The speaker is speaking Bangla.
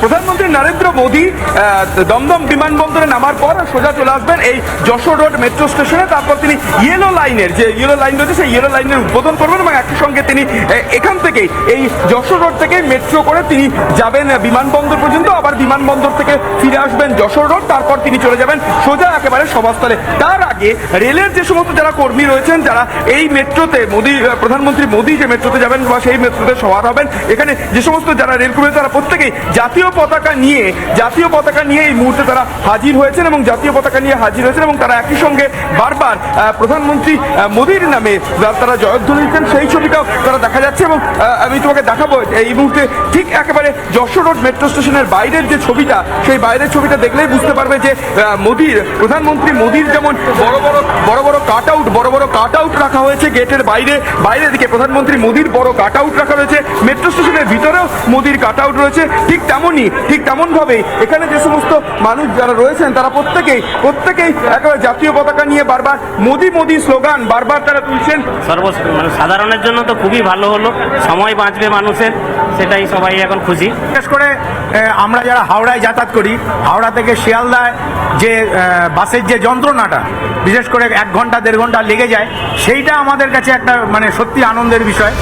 প্রধানমন্ত্রী নরেন্দ্র মোদী দমদম বিমানবন্দরে নামার পর সোজা চলে আসবেন এই যশোর রোড মেট্রো স্টেশনে। তারপর তিনি ইয়েলো লাইনের যে ইয়েলো লাইন রয়েছে সেই ইয়েলো লাইনের উদ্বোধন করবেন এবং একই সঙ্গে তিনি এখান থেকেই এই যশোর রোড থেকে মেট্রো করে তিনি যাবেন বিমানবন্দর পর্যন্ত, আবার বিমানবন্দর থেকে ফিরে আসবেন যশোর রোড, তারপর তিনি চলে যাবেন সোজা একেবারে সভাস্থলে। তার আগে রেলের যে সমস্ত যারা কর্মী রয়েছেন, যারা এই মেট্রোতে প্রধানমন্ত্রী মোদী যে মেট্রোতে যাবেন বা সেই মেট্রোতে সওয়ার হবেন, এখানে যে সমস্ত যারা রেল কর্মী তারা প্রত্যেকেই জাতীয় পতাকা নিয়ে এই মুহূর্তে তারা হাজির হয়েছেন এবং জাতীয় পতাকা নিয়ে হাজির হয়েছেন এবং তারা একই সঙ্গে বারবার প্রধানমন্ত্রী মোদীর নামে তারা জয়ধ্বনি দিচ্ছেন, সেই ছবিটাও তারা দেখা যাচ্ছে। এবং আমি তোমাকে দেখাবো এই মুহূর্তে ঠিক একেবারে যশোর রোড মেট্রো স্টেশনের বাইরের যে ছবিটা, সেই বাইরের ছবিটা দেখলেই বুঝতে পারবে যে প্রধানমন্ত্রী মোদীর যেমন বড় বড় কাট আউট রাখা হয়েছে গেটের বাইরের দিকে, প্রধানমন্ত্রী মোদীর বড় কাট আউট রাখা রয়েছে, মেট্রো স্টেশনের ভিতরেও মোদীর কাট আউট রয়েছে। ঠিক তেমন ভাবে এখানে যে সমস্ত মানুষ যারা রয়েছেন তারা প্রত্যেকেই একেবারে জাতীয় পতাকা নিয়ে বারবার মোদী স্লোগান বারবার তারা তুলছেন। মানে সাধারণের জন্য তো খুবই ভালো হলো, সময় বাঁচবে মানুষের, সেটাই সবাই এখন খুশি। বিশেষ করে আমরা যারা হাওড়ায় যাতায়াত করি, হাওড়া থেকে শিয়ালদায় যে বাসের যে যন্ত্রণাটা বিশেষ করে 1 ঘন্টা 1.5 ঘন্টা লেগে যায়, সেইটা আমাদের কাছে একটা মানে সত্যি আনন্দের বিষয়।